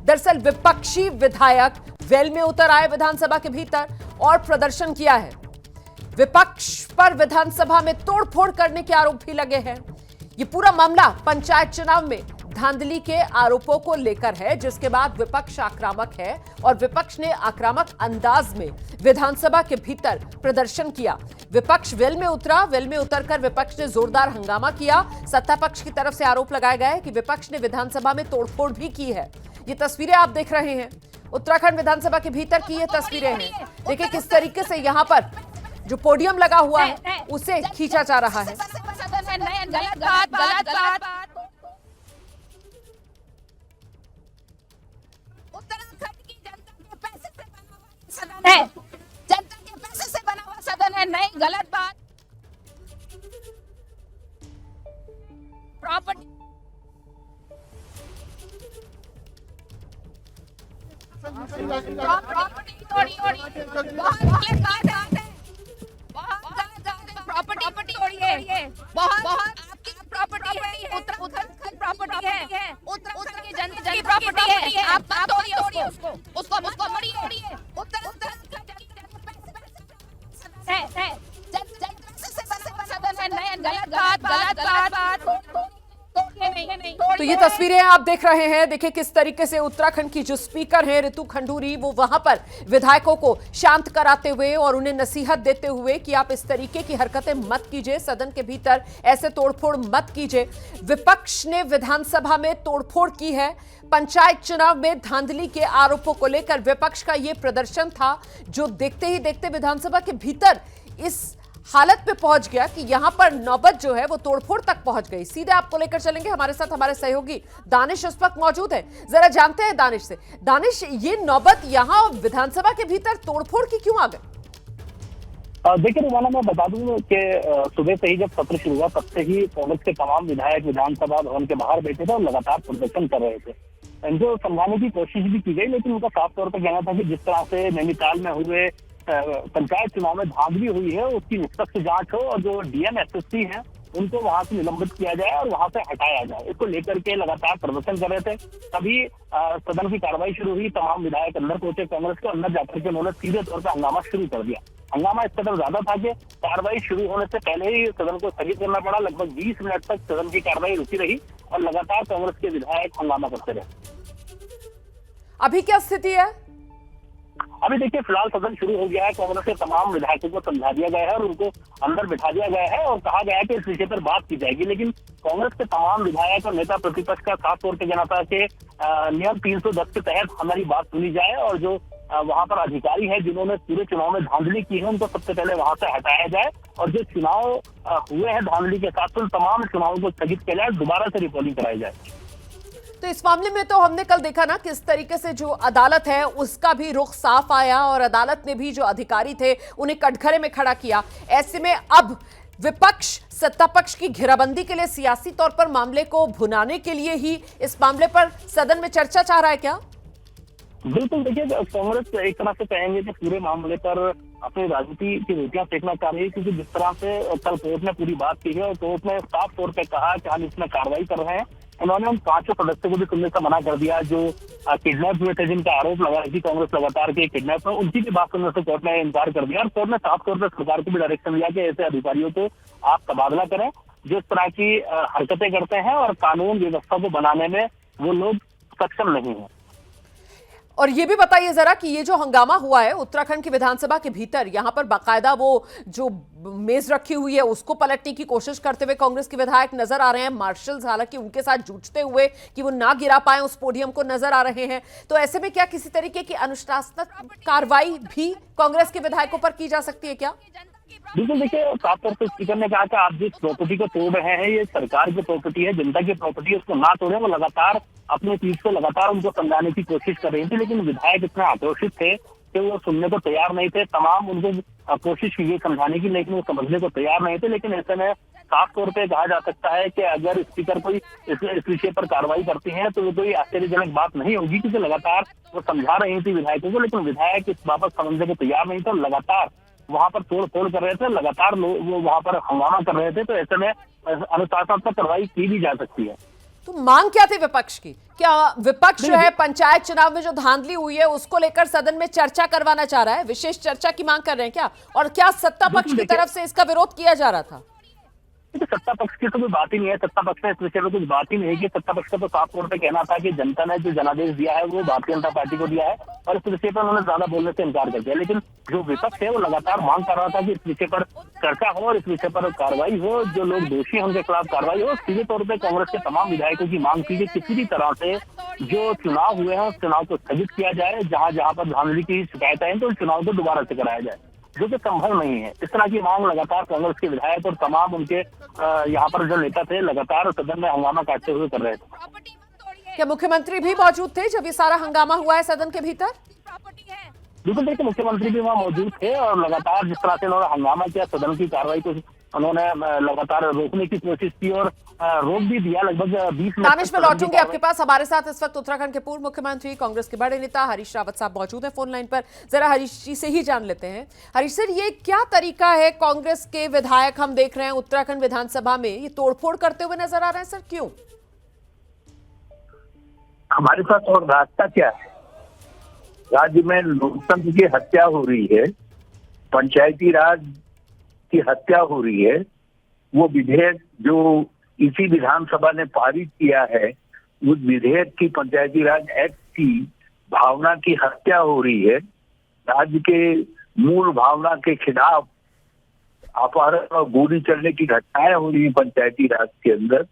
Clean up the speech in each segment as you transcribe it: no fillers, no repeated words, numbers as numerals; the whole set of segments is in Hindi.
दरअसल विपक्षी विधायक वेल में उतर आए विधानसभा के भीतर और प्रदर्शन किया है। विपक्ष पर विधानसभा में तोड़फोड़ करने के आरोप भी लगे हैं। ये पूरा मामला पंचायत चुनाव में धांधली के आरोपों को लेकर है, जिसके बाद विपक्ष आक्रामक है और विपक्ष ने आक्रामक अंदाज में विधानसभा के भीतर प्रदर्शन किया। विपक्ष वेल में उतरा। वेल में उतरकर विपक्ष ने जोरदार हंगामा किया। सत्ता पक्ष की तरफ से आरोप लगाया गया है कि विपक्ष ने विधानसभा में तोड़फोड़ भी की है। ये तस्वीरें आप देख रहे हैं, उत्तराखंड विधानसभा के भीतर की ये तस्वीरें हैं। देखिए किस तरीके से यहाँ पर जो पोडियम लगा हुआ है उसे खींचा जा रहा है। जनता के पैसे से बना हुआ सदन है, नहीं गलत बात। प्रॉपर्टी तोड़ी बहुत गलत बात है, बहुत गलत बात है। प्रॉपर्टी तोड़ी है, बहुत आपकी प्रॉपर्टी है, उत्तराखंड प्रॉपर्टी है, उत्तराखंड की जनता की प्रॉपर्टी है। आप तोड़िए उसको तोड़िए। तो ये तस्वीरें आप देख रहे हैं। देखिए किस तरीके से उत्तराखंड की जो स्पीकर हैं ऋतु खंडूरी, वो वहां पर विधायकों को शांत कराते हुए और उन्हें नसीहत देते हुए कि आप इस तरीके की हरकतें मत कीजिए, सदन के भीतर ऐसे तोड़फोड़ मत कीजिए। विपक्ष ने विधानसभा में तोड़फोड़ की है। पंचायत चुनाव में धांधली के आरोपों को लेकर विपक्ष का यह प्रदर्शन था, जो देखते ही देखते विधानसभा के भीतर इस हालत पे पहुंच गया कि यहां पर नौबत जो है वो तोड़फोड़ तक पहुंच गई। सीधे आपको लेकर चलेंगे, हमारे साथ हमारे सहयोगी दानिश इस वक्त मौजूद है। जरा जानते हैं दानिश से। दानिश, ये नौबत यहां विधानसभा के भीतर तोड़फोड़ की क्यों आ गई? देखिए रुमाना, मैं बता दूं कि सुबह से ही जब सत्र शुरू हुआ तब से ही कांग्रेस के तमाम विधायक विधानसभा भवन के बाहर बैठे थे और लगातार प्रदर्शन कर रहे थे। इनको समझाने की कोशिश भी की गई, लेकिन उनका साफ तौर पर कहना था कि जिस तरह से नैनीताल में हुए पंचायत चुनाव में धांधली हुई है उसकी निष्पक्ष जांच हो और जो डीएम एसएसपी हैं उनको वहां से निलंबित किया जाए और वहां से हटाया जाए। इसको लेकर के लगातार प्रदर्शन कर रहे थे। तभी सदन की कार्रवाई शुरू हुई। तमाम विधायक अंदर पहुंचे, कांग्रेस के अंदर जाकर के उन्होंने सीधे तौर पर हंगामा शुरू कर दिया। हंगामा इस कदर ज्यादा था कि कार्रवाई शुरू होने से पहले ही सदन को स्थगित करना पड़ा। लगभग 20 मिनट तक सदन की कार्रवाई रुकी रही और लगातार कांग्रेस के विधायक हंगामा करते रहे। अभी क्या स्थिति है? अभी देखिए फिलहाल सदन शुरू हो गया है। कांग्रेस के तमाम विधायकों को समझा दिया गया है और उनको अंदर बिठा दिया गया है और कहा गया है कि इस विषय पर बात की जाएगी। लेकिन कांग्रेस के तमाम विधायक और नेता प्रतिपक्ष का खास तौर पर कहना था कि नियम 310 के तहत हमारी बात सुनी जाए और जो वहां पर अधिकारी है जिन्होंने पूरे चुनाव में धांधली की है उनको सबसे पहले वहां से हटाया जाए और जो चुनाव हुए हैं धांधली के साथ उन तमाम चुनावों को स्थगित किया जाए, दोबारा से रिपोर्टिंग कराई जाए। तो इस मामले में तो हमने कल देखा ना किस तरीके से जो अदालत है उसका भी रुख साफ आया और अदालत ने भी जो अधिकारी थे उन्हें कटघरे में खड़ा किया। ऐसे में अब विपक्ष सत्ता पक्ष की घेराबंदी के लिए सियासी तौर पर मामले को भुनाने के लिए ही इस मामले पर सदन में चर्चा चाह रहा है क्या? बिल्कुल, देखिए कांग्रेस एक तरह से कहेंगे कि पूरे मामले पर अपनी राजनीति की रोटियां सेकना चाह रही है, क्योंकि जिस तरह से कल कोर्ट ने पूरी बात की है और कोर्ट ने साफ तौर पर कहा कि हम इसमें कार्रवाई कर रहे हैं। उन्होंने उन 5 सदस्यों को भी सुनने से मना कर दिया जो किडनैप हुए थे, जिनका आरोप लगा रही थी कांग्रेस लगातार के किडनैप में, उनकी भी बात सुनने से कोर्ट ने इनकार कर दिया। और कोर्ट ने साफ तौर पर सरकार को भी डायरेक्शन दिया कि ऐसे अधिकारियों को आप तबादला करें जो इस तरह की हरकतें करते हैं और कानून व्यवस्था को बनाने में वो लोग सक्षम नहीं है। और ये भी बताइए जरा कि ये जो हंगामा हुआ है उत्तराखंड की विधानसभा के भीतर, यहां पर बाकायदा वो जो मेज रखी हुई है उसको पलटने की कोशिश करते हुए कांग्रेस के विधायक नजर आ रहे हैं। मार्शल्स हालांकि उनके साथ जूझते हुए कि वो ना गिरा पाए उस पोडियम को नजर आ रहे हैं। तो ऐसे में क्या किसी तरीके की अनुशासनात्मक कार्रवाई भी कांग्रेस के विधायकों पर की जा सकती है क्या? बिल्कुल, देखिए साफ तौर पर स्पीकर ने कहा कि आप जिस प्रॉपर्टी को तोड़ रहे हैं ये सरकार की प्रॉपर्टी है, जनता की प्रॉपर्टी है, उसको ना तोड़े। वो लगातार अपनी चीज को लगातार उनको समझाने की कोशिश कर रही थी, लेकिन विधायक इतने आक्रोशित थे कि वो सुनने को तैयार नहीं थे। तमाम उनको कोशिश की गई समझाने की, लेकिन वो समझने को तैयार नहीं थे। लेकिन ऐसे में साफ तौर पे कहा जा सकता है कि अगर स्पीकर कोई इस विषय पर कार्रवाई करती है तो वो कोई आश्चर्यजनक बात नहीं होगी, क्योंकि लगातार वो समझा रही थी विधायकों को, लेकिन विधायक इस बाबत समझने को तैयार नहीं थे और लगातार वहां पर तोड़ फोड़ कर रहे थे, लगातार वो वहां पर हंगामा कर रहे थे। तो ऐसे में अनुशासनात्मक कार्रवाई की भी जा सकती है। तो मांग क्या थी विपक्ष की? क्या विपक्ष जो है पंचायत चुनाव में जो धांधली हुई है उसको लेकर सदन में चर्चा करवाना चाह रहा है, विशेष चर्चा की मांग कर रहे हैं क्या? और क्या सत्ता पक्ष की तरफ से इसका विरोध किया जा रहा था? सत्ता पक्ष की तो कोई बात ही नहीं है। सत्ता पक्ष ने इस विषय में कुछ बात ही नहीं है कि सत्ता पक्ष का तो साफ तौर पे कहना था कि जनता ने जो जनादेश दिया है वो भारतीय जनता पार्टी को दिया है और इस विषय पर उन्होंने ज्यादा बोलने से इनकार कर दिया। लेकिन जो विपक्ष है वो लगातार मांग कर रहा था कि इस विषय पर चर्चा हो और इस विषय पर कार्रवाई हो, जो लोग दोषी हैं उनके खिलाफ कार्रवाई हो। सीधे तौर पर कांग्रेस के तमाम विधायकों की मांग थी कि किसी भी तरह से जो चुनाव हुए हैं उस चुनाव को स्थगित किया जाए, जहां जहां पर धांधली की शिकायतें हैं तो उस चुनाव को दोबारा से कराया जाए, जो कि संभव नहीं है। इस तरह की मांग लगातार कांग्रेस के विधायक और तमाम उनके यहाँ पर जो नेता थे लगातार सदन में हंगामा काटते हुए कर रहे थे। क्या मुख्यमंत्री भी मौजूद थे जब ये सारा हंगामा हुआ है सदन के भीतर? बिल्कुल, देखिए मुख्यमंत्री भी वहाँ मौजूद थे और लगातार जिस तरह से उन्होंने हंगामा किया, सदन की कार्रवाई को उन्होंने लगातार रोकने की कोशिश की और रोक भी दिया। लगभग 20 मिनट। दानिश, मैं लौटूंगी आपके पास। हमारे साथ इस वक्त उत्तराखंड के पूर्व मुख्यमंत्री, कांग्रेस के बड़े नेता हरीश रावत साहब मौजूद हैं फोन लाइन पर। जरा हरीश जी से ही जान लेते हैं। हरीश सर, ये क्या तरीका है? कांग्रेस के विधायक हम देख रहे हैं उत्तराखंड विधानसभा में ये तोड़फोड़ करते हुए नजर आ रहे हैं, सर क्यों? हमारे पास और रास्ता क्या है? राज्य में लोकतंत्र की हत्या हो रही है, पंचायती राज की हत्या हो रही है। वो विधेयक जो इसी विधानसभा ने पारित किया है, उस विधेयक की, पंचायती राज एक्ट की भावना की हत्या हो रही है। राज्य के मूल भावना के खिलाफ अपहरण और गोली चलने की घटनाएं हो रही है पंचायती राज के अंदर।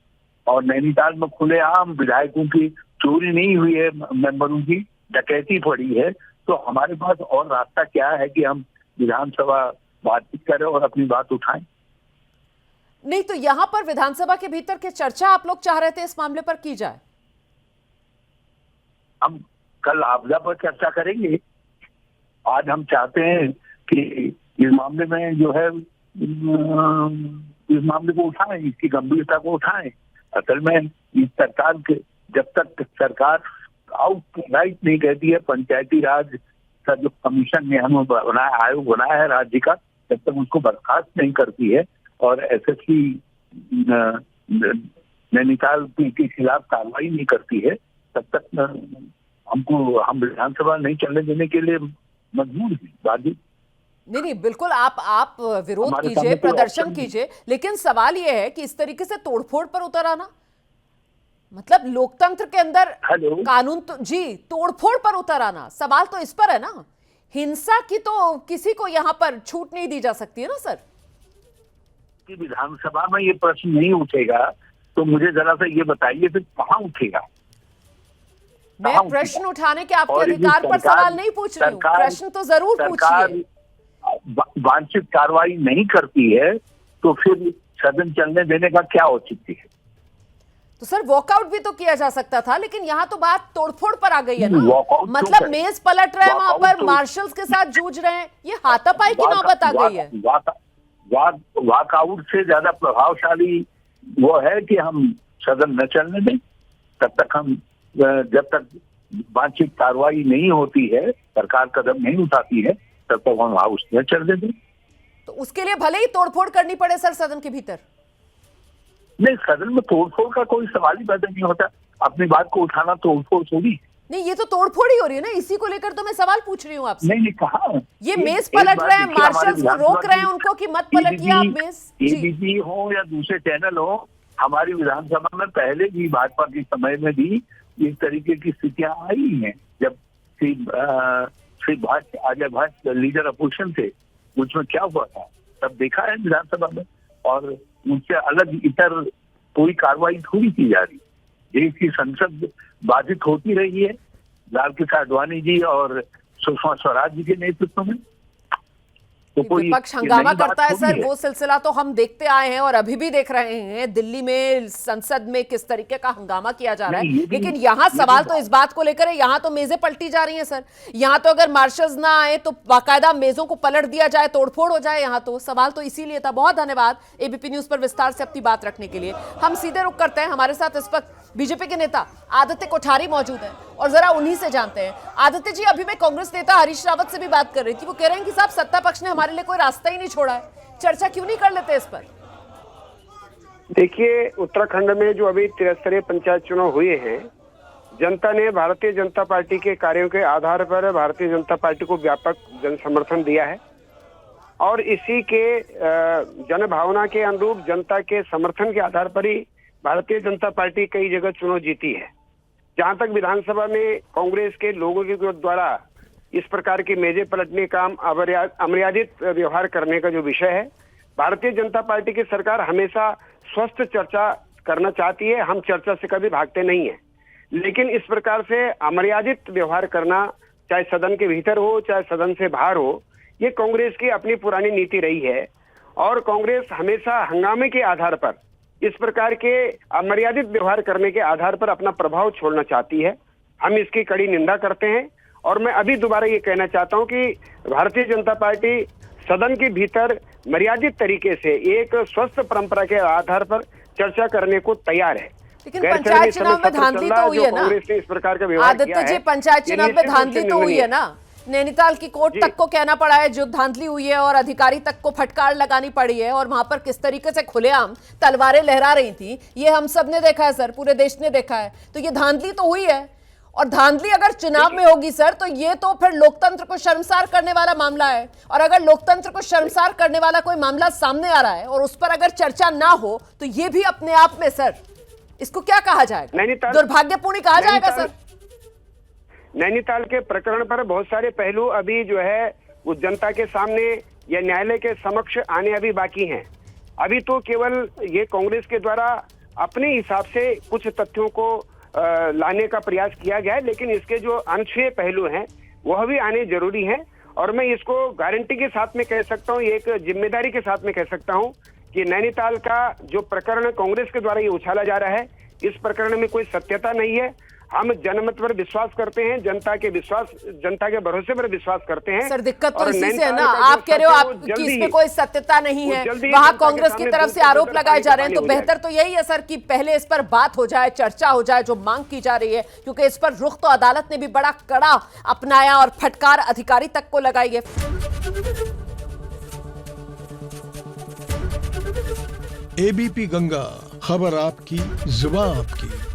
और नैनीताल में खुलेआम विधायकों की चोरी नहीं हुई है, मेंबरों की डकैती पड़ी है। तो हमारे पास और रास्ता क्या है कि हम विधानसभा बातचीत करें और अपनी बात उठाएं? नहीं तो यहां पर विधानसभा के भीतर की चर्चा आप लोग चाह रहे थे इस मामले पर की जाए? हम कल आपदा पर चर्चा करेंगे। आज हम चाहते हैं कि इस मामले में जो है इस मामले को उठाएं, इसकी गंभीरता को उठाएं। असल में इस सरकार के, जब तक सरकार आउट राइट नहीं कहती है पंचायती राज का जो कमीशन ने हमें बनाया, आयोग बनाया है राज्य का, जब तक उसको बर्खास्त नहीं करती है और एसएसपी नैनीताल के खिलाफ कार्रवाई नहीं करती है, तब तक हम विधानसभा नहीं चलने देने के लिए मजबूर हैं, बाधित। नहीं, बिल्कुल आप विरोध कीजिए, प्रदर्शन कीजिए, लेकिन सवाल यह है कि इस तरीके से तोड़फोड़ पर उतर आना, मतलब लोकतंत्र के अंदर कानून तो जी, तोड़फोड़ पर उतर आना, सवाल तो इस पर है ना। हिंसा की तो किसी को यहाँ पर छूट नहीं दी जा सकती है ना सर। कि विधानसभा में ये प्रश्न नहीं उठेगा तो मुझे जरा सा ये बताइए फिर कहाँ उठेगा? मैं प्रश्न उठाने के आपके अधिकार पर सवाल नहीं पूछ रही हूँ, प्रश्न तो जरूर पूछिए। वांछित कार्रवाई नहीं करती है तो फिर सदन चलने देने का क्या औचित्य है? तो सर वॉकआउट भी तो किया जा सकता था, लेकिन यहाँ तो बात तोड़फोड़ पर आ गई है ना। मतलब मेज पलट रहे हैं वहां पर, मार्शल्स के साथ जूझ रहे हैं, ये हाथापाई की नौबत आ गई है। वॉकआउट से ज्यादा प्रभावशाली वो है कि हम सदन न चलने दें। तब तक हम, जब तक वांछित कार्रवाई नहीं होती है, सरकार कदम नहीं उठाती है, तब तक हम हाउस न चलने दें। तो उसके लिए भले ही तोड़फोड़ करनी पड़े सर सदन के भीतर? नहीं, सदन में तोड़फोड़ का कोई सवाल ही पैदा नहीं होता। अपनी बात को उठाना तोड़फोड़ थोड़ी। नहीं, ये तो तोड़फोड़ ही हो रही है ना, इसी को लेकर तो मैं सवाल पूछ रही हूँ आपसे। नहीं, कहा ये मेज पलट रहे हैं, मार्शल्स को रोक रहे हैं उनको कि मत पलटिए आप मेज। एबीपी हो या दूसरे चैनल हो, हमारी विधानसभा में पहले भी भाजपा के समय में भी इस तरीके की स्थितियां आई हैं। जब श्री अजय भाट लीडर अपोजिशन थे, उसमें क्या हुआ था तब देखा है विधानसभा में, और उनसे अलग इतर कोई कार्रवाई थोड़ी की जा रही। देश की संसद बाधित होती रही है लाल कृष्ण आडवाणी जी और सुषमा स्वराज जी के नेतृत्व में। तो विपक्ष हंगामा करता है सर, वो सिलसिला तो हम देखते आए हैं और अभी भी देख रहे हैं दिल्ली में संसद में किस तरीके का हंगामा किया जा रहा है। लेकिन यहाँ सवाल तो इस बात को लेकर है, यहाँ तो मेजें पलटी जा रही हैं सर। यहाँ तो अगर मार्शल्स ना आए तो बाकायदा मेजों को पलट दिया जाए, तोड़फोड़ हो जाए। यहाँ तो सवाल तो इसीलिए था। बहुत धन्यवाद एबीपी न्यूज पर विस्तार से अपनी बात रखने के लिए। हम सीधे रुख करते हैं, हमारे साथ इस वक्त बीजेपी के नेता आदित्य कोठारी मौजूद है और जरा उन्हीं से जानते हैं। आदित्य जी, अभी मैं कांग्रेस नेता हरीश रावत से भी बात कर रही थी, वो कह रहे हैं कि साहब सत्ता पक्ष ने हमारे लिए कोई रास्ता ही नहीं छोड़ा है, चर्चा क्यों नहीं कर लेते इस पर? देखिए, उत्तराखंड में जो अभी त्रिस्तरीय पंचायत चुनाव हुए हैं, जनता ने भारतीय जनता पार्टी के कार्यों के आधार पर भारतीय जनता पार्टी को व्यापक जन समर्थन दिया है और इसी के जन भावना के अनुरूप जनता के समर्थन के आधार पर ही भारतीय जनता पार्टी कई जगह चुनाव जीती है। जहां तक विधानसभा में कांग्रेस के लोगों के द्वारा इस प्रकार के मेजे पलटने का अमर्यादित व्यवहार करने का जो विषय है, भारतीय जनता पार्टी की सरकार हमेशा स्वस्थ चर्चा करना चाहती है। हम चर्चा से कभी भागते नहीं है, लेकिन इस प्रकार से अमर्यादित व्यवहार करना, चाहे सदन के भीतर हो चाहे सदन से बाहर हो, ये कांग्रेस की अपनी पुरानी नीति रही है और कांग्रेस हमेशा हंगामे के आधार पर इस प्रकार के अमर्यादित व्यवहार करने के आधार पर अपना प्रभाव छोड़ना चाहती है। हम इसकी कड़ी निंदा करते हैं और मैं अभी दोबारा ये कहना चाहता हूं कि भारतीय जनता पार्टी सदन के भीतर मर्यादित तरीके से एक स्वस्थ परंपरा के आधार पर चर्चा करने को तैयार है। लेकिन पंचायत चुनाव में धांधली तो हुई है ना कांग्रेस ने इस प्रकार का व्यवहार किया आदित्य जी, है, पंचायत ये चुनाव में निश्चित रूप से धांधली तो हुई है ना। नैनीताल की कोर्ट तक को कहना पड़ा है जो धांधली हुई है और अधिकारी तक को फटकार लगानी पड़ी है और वहां पर किस तरीके से खुलेआम तलवारें लहरा रही थी, ये हम सब ने देखा है सर, पूरे देश ने देखा है। तो ये धांधली तो हुई है और धांधली अगर चुनाव में होगी सर तो ये तो फिर लोकतंत्र को शर्मसार करने वाला मामला है। और अगर लोकतंत्र को शर्मसार करने वाला कोई मामला सामने आ रहा है और उस पर अगर चर्चा ना हो तो ये भी अपने आप में सर, इसको क्या कहा जाएगा, दुर्भाग्यपूर्ण कहा जाएगा सर। नैनीताल के प्रकरण पर बहुत सारे पहलू अभी जो है वो जनता के सामने या न्यायालय के समक्ष आने अभी बाकी हैं। अभी तो केवल ये कांग्रेस के द्वारा अपने हिसाब से कुछ तथ्यों को लाने का प्रयास किया गया है, लेकिन इसके जो अनछुए पहलू हैं वह भी आने जरूरी हैं। और मैं इसको गारंटी के साथ में कह सकता हूँ, एक जिम्मेदारी के साथ में कह सकता हूँ कि नैनीताल का जो प्रकरण कांग्रेस के द्वारा ये उछाला जा रहा है, इस प्रकरण में कोई सत्यता नहीं है। हम जनमत पर विश्वास करते हैं, जनता के भरोसे पर विश्वास करते हैं। सर दिक्कत तो इसी से है ना, आप कह रहे हो आपकी इसमें कोई सत्यता नहीं है, वहां कांग्रेस की तरफ से आरोप लगाए जा रहे हैं। तो बेहतर तो यही है सर कि पहले इस पर बात हो जाए, चर्चा हो जाए जो मांग की जा रही है, क्योंकि इस पर रुख तो अदालत ने भी बड़ा कड़ा अपनाया और फटकार अधिकारी तक को लगाई है। एबीपी गंगा, खबर आपकी, जुबान आपकी।